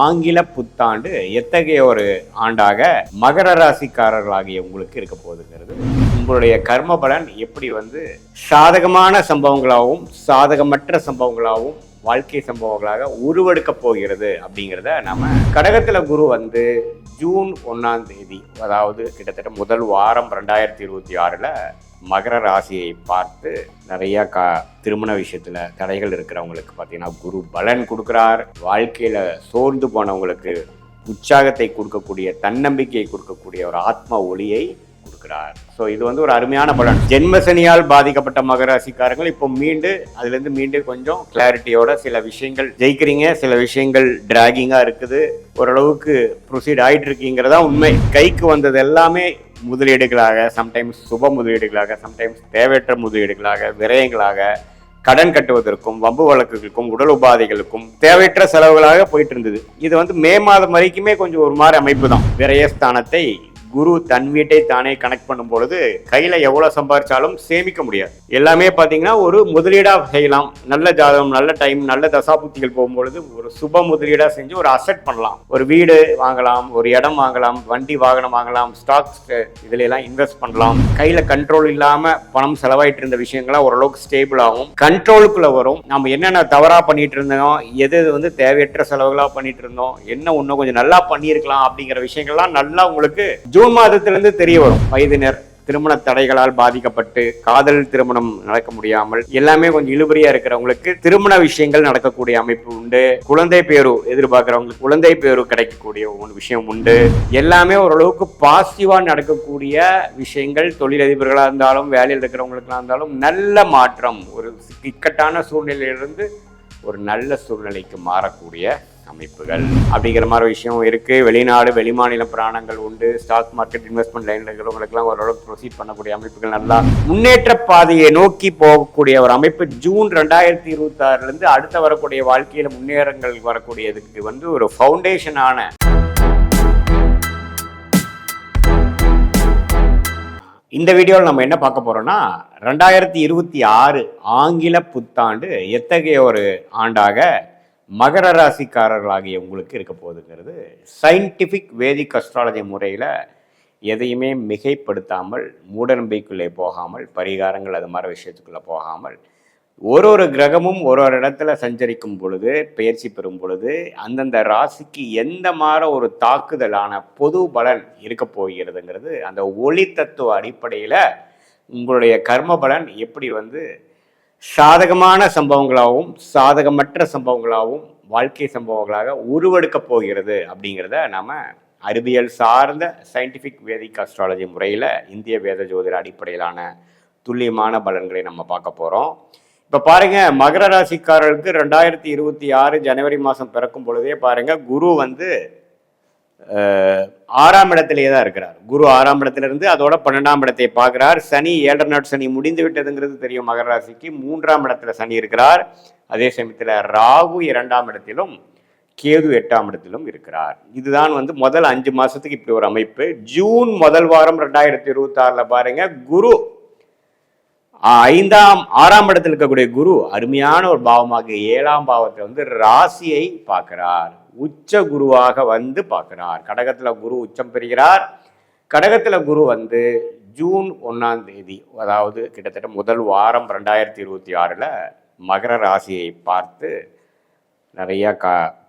ஆங்கில புத்தாண்டு எத்தகைய ஒரு ஆண்டாக மகர ராசிக்காரர்களாகிய உங்களுக்கு இருக்க போகுதுங்கிறது உங்களுடைய கர்ம பலன் எப்படி சாதகமான சம்பவங்களாகவும் சாதகமற்ற சம்பவங்களாகவும் வாழ்க்கை சம்பவங்களாக உருவெடுக்க போகிறது அப்படிங்கிறத நம்ம கடகத்துல குரு ஜூன் 1ஆம் தேதி, அதாவது கிட்டத்தட்ட முதல் வாரம் 2026 மகர ராசியை பார்த்து நிறைய திருமண விஷயத்துல தடைகள் இருக்கிறவங்களுக்கு பார்த்தீங்கன்னா குரு பலன் கொடுக்குறார். வாழ்க்கையில சோர்ந்து போனவங்களுக்கு உற்சாகத்தை கொடுக்கக்கூடிய, தன்னம்பிக்கையை கொடுக்கக்கூடிய ஒரு ஆத்ம ஒளியை கொடுக்கிறார். ஸோ இது ஒரு அருமையான பலன். ஜென்மசனியால் பாதிக்கப்பட்ட மகர ராசிக்காரங்கள் இப்போ மீண்டு கொஞ்சம் கிளாரிட்டியோட சில விஷயங்கள் ஜெயிக்கிறீங்க, சில விஷயங்கள் டிராகிங்கா இருக்குது, ஓரளவுக்கு ப்ரொசீட் ஆயிட்டு இருக்கீங்கிறதா உண்மை. கைக்கு வந்தது எல்லாமே முதலீடுகளாக, சம்டைம்ஸ் சுப முதலீடுகளாக, சம்டைம்ஸ் தேவையற்ற முதலீடுகளாக, விரயங்களாக, கடன் கட்டுவதற்கும் வம்பு வழக்குகளுக்கும் உடல் உபாதைகளுக்கும் தேவையற்ற செலவுகளாக போயிட்டு இருந்தது. இது மே மாதம் வரைக்குமே கொஞ்சம் ஒரு மாதிரி அமைப்பு தான். விரயஸ்தானத்தை குரு தன் வீட்டை தானே கனெக்ட் பண்ணும் பொழுது கையில எவ்வளவு சம்பாதிச்சாலும் சேமிக்க முடியாது. எல்லாமே பாத்தீங்கன்னா ஒரு முதலீடா செய்யலாம். நல்ல ஜாதகம், நல்ல டைம், நல்ல தசாபுத்திகள் போகும்பொழுது ஒரு சுப முதலீடா செஞ்சு ஒரு அசெட் பண்ணலாம். ஒரு வீடு வாங்கலாம், ஒரு இடம் வாங்கலாம், வண்டி வாகனம் வாங்கலாம், ஸ்டாக்ஸ் இதுல எல்லாம் இன்வெஸ்ட் பண்ணலாம். கையில கண்ட்ரோல் இல்லாம பணம் செலவாயிட்டு இருந்த விஷயங்களா ஓரளவுக்கு ஸ்டேபிள் ஆகும், கண்ட்ரோலுக்குள்ள வரும். நம்ம என்னென்ன தவறா பண்ணிட்டு இருந்தோம், எது தேவையற்ற செலவுகளா பண்ணிட்டு இருந்தோம், என்ன இன்னும் கொஞ்சம் நல்லா பண்ணியிருக்கலாம் அப்படிங்கிற விஷயங்கள்லாம் நல்லா உங்களுக்கு ஜூன் மாதத்திலிருந்து தெரிய வரும். வயதினர் திருமண தடைகளால் பாதிக்கப்பட்டு காதல் திருமணம் நடக்க முடியாமல் எல்லாமே கொஞ்சம் இழுபறியா இருக்கிறவங்களுக்கு திருமண விஷயங்கள் நடக்கக்கூடிய அமைப்பு உண்டு. குழந்தை பேரு எதிர்பார்க்கிறவங்களுக்கு குழந்தை பேரு கிடைக்கக்கூடிய ஒரு விஷயம் உண்டு. எல்லாமே ஓரளவுக்கு பாசிட்டிவா நடக்கக்கூடிய விஷயங்கள். தொழிலதிபர்களா இருந்தாலும், வேலையில் இருக்கிறவங்களுக்கெல்லாம் இருந்தாலும் நல்ல மாற்றம், ஒரு இக்கட்டான சூழ்நிலையிலிருந்து ஒரு நல்ல சூழ்நிலைக்கு மாறக்கூடிய அமைப்புகள் அப்படிங்கிற மாதிரி விஷயம் இருக்கு. வெளிநாடு வெளிமாநில பிராணங்கள் உண்டு. ஸ்டாக் மார்க்கெட் இன்வெஸ்ட்மெண்ட் லைன்ல இருக்கிறவங்களுக்குலாம் ஓரளவுக்கு ப்ரொசீட் பண்ணக்கூடிய அமைப்புகள், நல்லா முன்னேற்ற பாதையை நோக்கி போகக்கூடிய ஒரு அமைப்பு. ஜூன் 2026 அடுத்த வரக்கூடிய வாழ்க்கையில முன்னேறங்கள் வரக்கூடியதுக்கு ஒரு ஃபவுண்டேஷனான இந்த வீடியோவில் நம்ம என்ன பார்க்க போறோம்னா 2026 ஆங்கில புத்தாண்டு எத்தகைய ஒரு ஆண்டாக மகர ராசிக்காரர்களாகிய உங்களுக்கு இருக்க போகுதுங்கிறது சயின்டிஃபிக் வேதிக் அஸ்ட்ராலஜி முறையில் எதையுமே மிகைப்படுத்தாமல், மூடநம்பிக்கைக்குள்ளே போகாமல், பரிகாரங்கள் அது மாதிரி விஷயத்துக்குள்ளே போகாமல், ஒரு கிரகமும் ஒரு இடத்துல சஞ்சரிக்கும் பொழுது, பயிற்சி பெறும் பொழுது அந்தந்த ராசிக்கு எந்த மாதிரி ஒரு தாக்குதலான பொது பலன் இருக்க போகிறதுங்கிறது அந்த ஒளி தத்துவ அடிப்படையில் உங்களுடைய கர்ம பலன் எப்படி சாதகமான சம்பவங்களாகவும் சாதகமற்ற சம்பவங்களாகவும் வாழ்க்கை சம்பவங்களாக உருவெடுக்க போகிறது அப்படிங்கிறத நம்ம அறிவியல் சார்ந்த சயின்டிஃபிக் வேதிக் அஸ்ட்ராலஜி முறையில் இந்திய வேத ஜோதிட அடிப்படையிலான துல்லியமான பலன்களை நம்ம பார்க்க போகிறோம். இப்போ பாருங்க, மகர ராசிக்காரர்களுக்கு 2026 ஜனவரி மாதம் பிறக்கும் பொழுதே பாருங்க, குரு 6ஆம் இடத்திலேயே தான் இருக்கிறார். குரு 6ஆம் இடத்திலிருந்து அதோட 12ஆம் இடத்தை பார்க்கிறார். சனி 7 நாட் சனி முடிந்து விட்டதுங்கிறது தெரியும் மகர ராசிக்கு. 3ஆம் இடத்துல சனி இருக்கிறார். அதே சமயத்தில் ராகு 2ஆம் இடத்திலும் கேது 8ஆம் இடத்திலும் இருக்கிறார். இதுதான் முதல் 5 மாசத்துக்கு இப்படி ஒரு அமைப்பு. ஜூன் முதல் வாரம் 2026 பாருங்க, குரு 6ஆம் இடத்தில் இருக்கக்கூடிய குரு அருமையான ஒரு பாவமாக 7ஆம் பாவத்தை ராசியை பார்க்கிறார். உச்ச குருவாக பார்க்கிறார். கடகத்துல குரு உச்சம் பெறுகிறார். கடகத்துல குரு ஜூன் 1ஆம் தேதி, அதாவது கிட்டத்தட்ட முதல் வாரம் 2026 மகர ராசியை பார்த்து நிறைய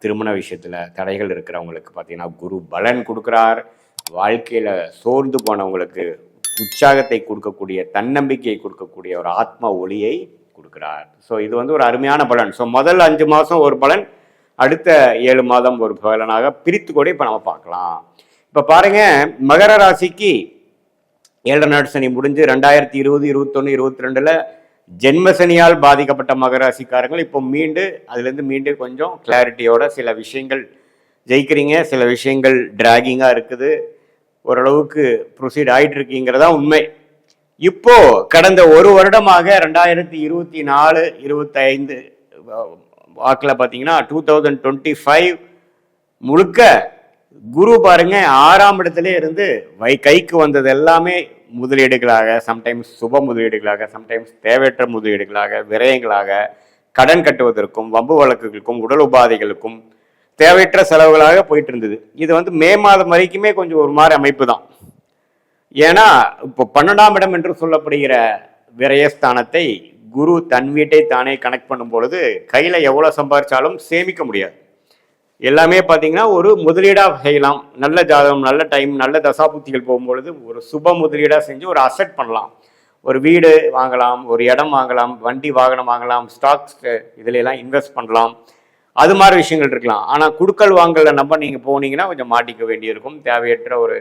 திருமண விஷயத்துல தடைகள் இருக்கிறவங்களுக்கு பார்த்தீங்கன்னா குரு பலன் கொடுக்கிறார். வாழ்க்கையில சோர்ந்து போனவங்களுக்கு உற்சாகத்தை கொடுக்கக்கூடிய, தன்னம்பிக்கையை கொடுக்கக்கூடிய ஒரு ஆத்ம ஒளியை கொடுக்கிறார். ஸோ இது ஒரு அருமையான பலன். ஸோ முதல் 5 மாதம் ஒரு பலன், அடுத்த 7 மாதம் ஒரு பலனாக பிரித்து கூட இப்போ நம்ம பார்க்கலாம். இப்போ பாருங்க, மகர ராசிக்கு 7 நாட் சனி முடிஞ்சு 2020, 21, 22 ஜென்மசனியால் பாதிக்கப்பட்ட மகர ராசிக்காரங்கள் இப்போ மீண்டு கொஞ்சம் கிளாரிட்டியோட சில விஷயங்கள் ஜெயிக்கிறீங்க, சில விஷயங்கள் டிராகிங்கா இருக்குது, ஓரளவுக்கு ப்ரொசீட் ஆயிட்டு இருக்கீங்கிறதா உண்மை. இப்போ கடந்த ஒரு வருடமாக 2024, 25 வாக்கில் பார்த்தீங்கன்னா 2025 முழுக்க குரு பாருங்க 6ஆம் இடத்துல இருந்து கைக்கு வந்தது எல்லாமே முதலீடுகளாக, சம்டைம்ஸ் சுப முதலீடுகளாக, சம்டைம்ஸ் தேவையற்ற முதலீடுகளாக, விரயங்களாக, கடன் கட்டுவதற்கும் வம்பு வழக்குகளுக்கும் உடல் உபாதைகளுக்கும் தேவையற்ற செலவுகளாக போயிட்டு இருந்தது. இது வந்து மே மாதம் வரைக்குமே கொஞ்சம் ஒரு மாதிரி அமைப்பு தான். ஏன்னா இப்போ 12ஆம் இடம் என்று சொல்லப்படுகிற விரயஸ்தானத்தை குரு தன் வீட்டை தானே கனெக்ட் பண்ணும் பொழுது கையில் எவ்வளோ சம்பாதிச்சாலும் சேமிக்க முடியாது. எல்லாமே பார்த்தீங்கன்னா ஒரு முதலீடாக செய்யலாம். நல்ல ஜாதகம், நல்ல டைம், நல்ல தசாபுத்திகள் போகும்பொழுது ஒரு சுப முதலீடாக செஞ்சு ஒரு அசெட் பண்ணலாம். ஒரு வீடு வாங்கலாம், ஒரு இடம் வாங்கலாம், வண்டி வாகனம் வாங்கலாம், ஸ்டாக்ஸ் இதுல எல்லாம் இன்வெஸ்ட் பண்ணலாம். அது மாதிரி விஷயங்கள் இருக்கலாம். ஆனால் குடுக்கல் வாங்கல நம்ப நீங்கள் போனீங்கன்னா கொஞ்சம் மாட்டிக்க வேண்டியிருக்கும். தேவையற்ற ஒரு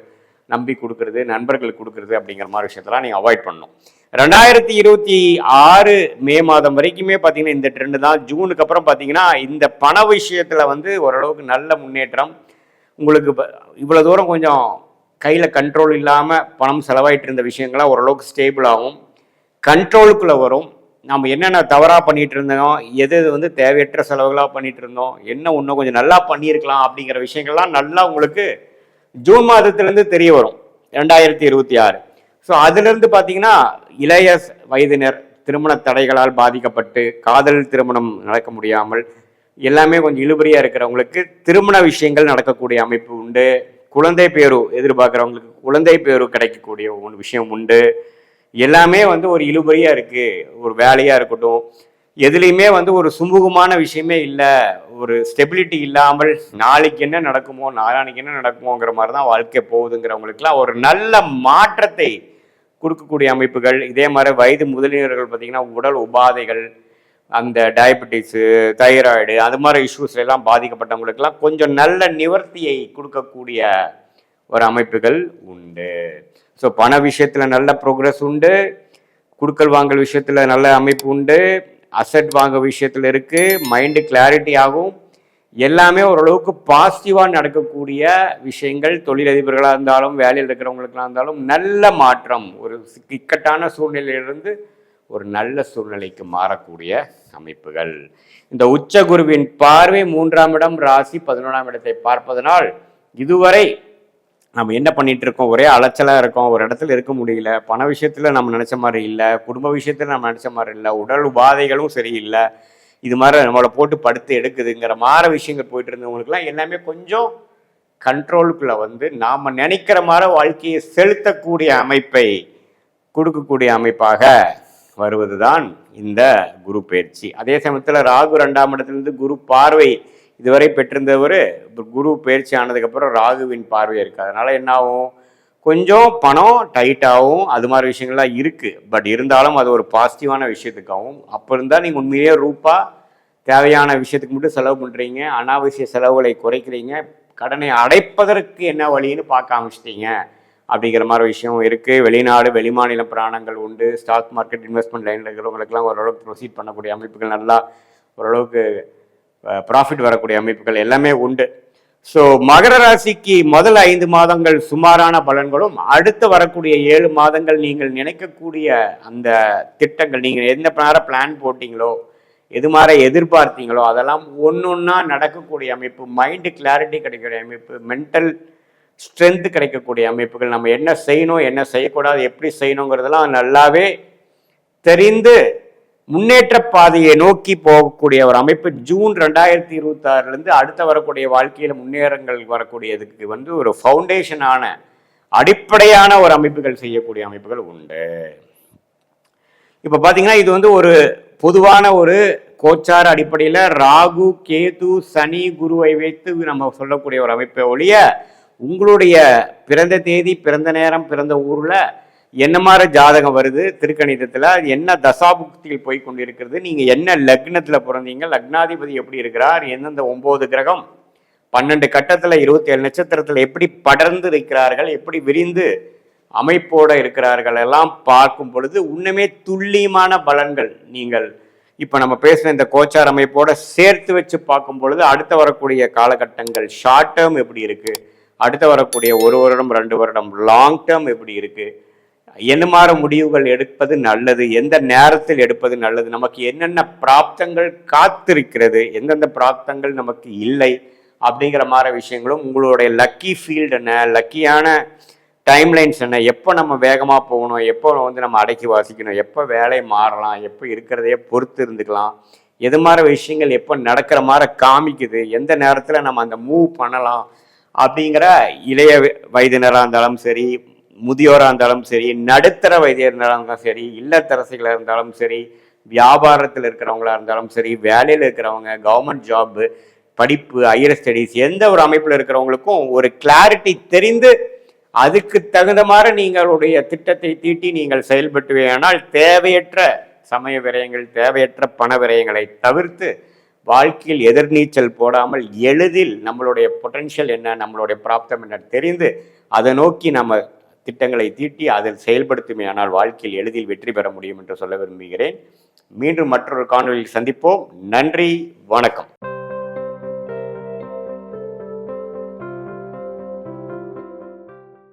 நம்பி கொடுக்கறது, நண்பர்களுக்கு கொடுக்கறது அப்படிங்கிற மாதிரி விஷயத்தெல்லாம் நீங்கள் அவாய்ட் பண்ணணும். 2026 மே மாதம் வரைக்குமே பார்த்தீங்கன்னா இந்த ட்ரெண்டு தான். ஜூனுக்கு அப்புறம் பார்த்தீங்கன்னா இந்த பண விஷயத்தில் வந்து ஓரளவுக்கு நல்ல முன்னேற்றம். உங்களுக்கு இவ்வளோ தூரம் கொஞ்சம் கையில் கண்ட்ரோல் இல்லாமல் பணம் செலவாயிட்டு இருந்த விஷயங்கள்லாம் ஓரளவுக்கு ஸ்டேபிள் ஆகும், கண்ட்ரோலுக்குள்ளே வரும். நம்ம என்னென்ன தவறாக பண்ணிட்டு இருந்தோம், எது வந்து தேவையற்ற செலவுகளாக பண்ணிட்டு இருந்தோம், என்ன இன்னும் கொஞ்சம் நல்லா பண்ணியிருக்கலாம் அப்படிங்கிற விஷயங்கள்லாம் நல்லா உங்களுக்கு ஜூன் மாதத்திலேருந்து தெரிய வரும் 2026. ஸோ அதுலேருந்து பார்த்தீங்கன்னா இளைய வயதினர் திருமண தடைகளால் பாதிக்கப்பட்டு காதல் திருமணம் நடக்க முடியாமல் எல்லாமே கொஞ்சம் இழுபறியாக இருக்கிறவங்களுக்கு திருமண விஷயங்கள் நடக்கக்கூடிய அமைப்பு உண்டு. குழந்தை பேரு எதிர்பார்க்குறவங்களுக்கு குழந்தை பேரு கிடைக்கக்கூடிய ஒரு விஷயம் உண்டு. எல்லாமே வந்து ஒரு இழுபறியாக இருக்குது. ஒரு வேலையாக இருக்கட்டும், எதுலேயுமே வந்து ஒரு சுமூகமான விஷயமே இல்லை. ஒரு ஸ்டெபிலிட்டி இல்லாமல் நாளைக்கு என்ன நடக்குமோ நாளானைக்கு என்ன நடக்குமோங்கிற மாதிரி தான் வாழ்க்கை போகுதுங்கிறவங்களுக்குலாம் ஒரு நல்ல மாற்றத்தை கொடுக்கக்கூடிய அமைப்புகள். இதே மாதிரி வயது முதலியவர்கள் பார்த்திங்கன்னா உடல் உபாதைகள், அந்த டயபெட்டிஸு, தைராய்டு, அது மாதிரி இஷ்யூஸ்ல எல்லாம் பாதிக்கப்பட்டவங்களுக்கெல்லாம் கொஞ்சம் நல்ல நிவர்த்தியை கொடுக்கக்கூடிய ஒரு அமைப்புகள் உண்டு. ஸோ பண விஷயத்தில் நல்ல ப்ரோக்ரஸ் உண்டு, குடுக்கல் வாங்கல் விஷயத்தில் நல்ல அமைப்பு உண்டு, அசெட் வாங்க விஷயத்தில் இருக்குது, மைண்டு கிளாரிட்டி ஆகும். எல்லாமே ஓரளவுக்கு பாசிட்டிவாக நடக்கக்கூடிய விஷயங்கள். தொழிலதிபர்களாக இருந்தாலும் வேலையில் இருக்கிறவங்களுக்கெல்லாம் இருந்தாலும் நல்ல மாற்றம். ஒரு இக்கட்டான சூழ்நிலையிலிருந்து ஒரு நல்ல சூழ்நிலைக்கு மாறக்கூடிய அமைப்புகள். இந்த உச்ச குருவின் பார்வை 3ஆம் இடம் ராசி 11ஆம் இடத்தை பார்ப்பதனால் இதுவரை நம்ம என்ன பண்ணிட்டு இருக்கோம், ஒரே அலைச்சலாக இருக்கோம், ஒரு இடத்துல இருக்க முடியல, பண விஷயத்தில் நம்ம நினச்ச மாதிரி இல்லை, குடும்ப விஷயத்தில் நம்ம நினச்ச மாதிரி இல்லை, உடல் உபாதைகளும் சரியில்லை, இது மாதிரி நம்மளை போட்டு படுத்து எடுக்குதுங்கிற மாதிரி விஷயங்கள் போயிட்டு இருந்தவங்களுக்குலாம் எல்லாமே கொஞ்சம் கண்ட்ரோலுக்குள்ளே வந்து நாம் நினைக்கிற மாதிரி வாழ்க்கையை செலுத்தக்கூடிய அமைப்பை கொடுக்கக்கூடிய அமைப்பாக வருவது தான் இந்த குரு பயிற்சி. அதே சமயத்தில் ராகு 2ஆம் இடத்துலேருந்து குரு பார்வை இதுவரை பெற்றிருந்தவர் குரு பயிற்சி ஆனதுக்கப்புறம் ராகுவின் பார்வை இருக்குது. அதனால் என்ன ஆகும், கொஞ்சம் பணம் டைட்டாகவும் அது மாதிரி விஷயங்கள்லாம் இருக்குது. பட் இருந்தாலும் அது ஒரு பாசிட்டிவான விஷயத்துக்காகவும். அப்போ இருந்தால் நீங்கள் உண்மையிலேயே தேவையான விஷயத்துக்கு மட்டும் செலவு பண்ணுறீங்க, அனாவசிய செலவுகளை குறைக்கிறீங்க, கடனை அடைப்பதற்கு என்ன வழின்னு பார்க்க ஆரம்பிச்சிட்டீங்க அப்படிங்கிற மாதிரி விஷயம் இருக்குது. வெளிநாடு வெளிமாநில பிராணங்கள் உண்டு. ஸ்டாக் மார்க்கெட் இன்வெஸ்ட்மெண்ட் லைனில் இருக்கிறவங்களுக்கெல்லாம் ஓரளவுக்கு ப்ரொசீட் பண்ணக்கூடிய அமைப்புகள், நல்லா ஓரளவுக்கு ப்ராஃபிட் வரக்கூடிய அமைப்புகள் எல்லாமே உண்டு. ஸோ மகர ராசிக்கு முதல் 5 மாதங்கள் சுமாரான பலன்களும், அடுத்து வரக்கூடிய 7 மாதங்கள் நீங்கள் நினைக்கக்கூடிய அந்த திட்டங்கள், நீங்கள் எந்த பிளான் போட்டிங்களோ, எது மாதிரி எதிர்பார்த்தீங்களோ அதெல்லாம் ஒன்றா நடக்கக்கூடிய அமைப்பு, மைண்டு கிளாரிட்டி கிடைக்கக்கூடிய அமைப்பு, மென்டல் ஸ்ட்ரென்த்து கிடைக்கக்கூடிய அமைப்புகள், நம்ம என்ன செய்யணும் என்ன செய்யக்கூடாது எப்படி செய்யணுங்கிறதெல்லாம் நல்லாவே தெரிந்து முன்னேற்ற பாதையை நோக்கி போகக்கூடிய ஒரு அமைப்பு. ஜூன் 2026 அடுத்த வரக்கூடிய வாழ்க்கையில் முன்னேறங்கள் வரக்கூடியதுக்கு வந்து ஒரு ஃபவுண்டேஷனான அடிப்படையான ஒரு அமைப்புகள் செய்யக்கூடிய அமைப்புகள் உண்டு. இப்போ பார்த்தீங்கன்னா இது வந்து ஒரு பொதுவான ஒரு கோச்சார அடிப்படையில் ராகு கேது சனி குருவை வைத்து நம்ம சொல்லக்கூடிய ஒரு அமைப்பை ஒழிய, உங்களுடைய பிறந்த தேதி, பிறந்த நேரம், பிறந்த ஊரில் என்ன மாதிரி ஜாதகம் வருது, திருக்கணிதத்தில் என்ன தசாபுக்தியில் போய் கொண்டிருக்கிறது, நீங்கள் என்ன லக்னத்தில் பிறந்தீங்க, லக்னாதிபதி எப்படி இருக்கிறார், எந்தெந்த 9 கிரகம் 12 கட்டத்தில் 27 நட்சத்திரத்தில் எப்படி படர்ந்து இருக்கிறார்கள், எப்படி விரிந்து அமைப்போடு இருக்கிறார்கள் எல்லாம் பார்க்கும் பொழுது உண்மையே துல்லியமான பலன்கள். நீங்கள் இப்போ நம்ம பேசுகிற இந்த கோச்சார் அமைப்போட சேர்த்து வச்சு பார்க்கும் பொழுது அடுத்த வரக்கூடிய காலகட்டங்கள் ஷார்ட் டேர்ம் எப்படி இருக்குது, அடுத்த வரக்கூடிய 1 வருடம் 2 வருடம் லாங் டேர்ம் எப்படி இருக்குது, என்ன மாதிரி முடிவுகள் எடுப்பது நல்லது, எந்த நேரத்தில் எடுப்பது நல்லது, நமக்கு என்னென்ன பிராப்தங்கள் காத்திருக்கிறது, எந்தெந்த பிராப்தங்கள் நமக்கு இல்லை அப்படிங்கிற மாதிரி விஷயங்களும், உங்களுடைய லக்கி ஃபீல்டு என்ன, லக்கியான டைம்லைன்ஸ் என்ன, எப்போ நம்ம வேகமாக போகணும், எப்போ வந்து நம்ம அடக்கி வாசிக்கணும், எப்போ வேலை மாறலாம், எப்போ இருக்கிறதையே பொறுத்து இருந்துக்கலாம், எது மாதிரி விஷயங்கள் எப்போ நடக்கிற மாதிரி காமிக்குது, எந்த நேரத்தில் நம்ம அந்த மூவ் பண்ணலாம் அப்படிங்கிற இளைய வயதினராக இருந்தாலும் சரி, முதியோராக இருந்தாலும் சரி, நடுத்தர வயதினராக இருந்தாலும் சரி, இல்லத்தரசிகளாக இருந்தாலும் சரி, வியாபாரத்தில் இருக்கிறவங்களா இருந்தாலும் சரி, வேலையில் இருக்கிறவங்க, கவர்மெண்ட் ஜாப்பு, படிப்பு, ஹையர் ஸ்டடீஸ், எந்த ஒரு அமைப்பில் இருக்கிறவங்களுக்கும் ஒரு கிளாரிட்டி தெரிந்து அதுக்கு தகுந்த மாதிரி நீங்களுடைய திட்டத்தை தீட்டி நீங்கள் செயல்பட்டுவேனால் தேவையற்ற சமய விரயங்கள், தேவையற்ற பண விரயங்களை தவிர்த்து வாழ்க்கையில் எதிர்நீச்சல் போடாமல் எளிதில் நம்மளுடைய பொட்டன்ஷியல் என்ன, நம்மளுடைய பிராப்தம் என்ன தெரிந்து அதை நோக்கி நம்ம திட்டங்களை தீட்டி அதில் செயல்படுத்துமே ஆனால் வாழ்க்கையில் எளிதில் வெற்றி பெற முடியும் என்று சொல்ல விரும்புகிறேன். மீண்டும் மற்றொரு காணொலியில் சந்திப்போம். நன்றி, வணக்கம்.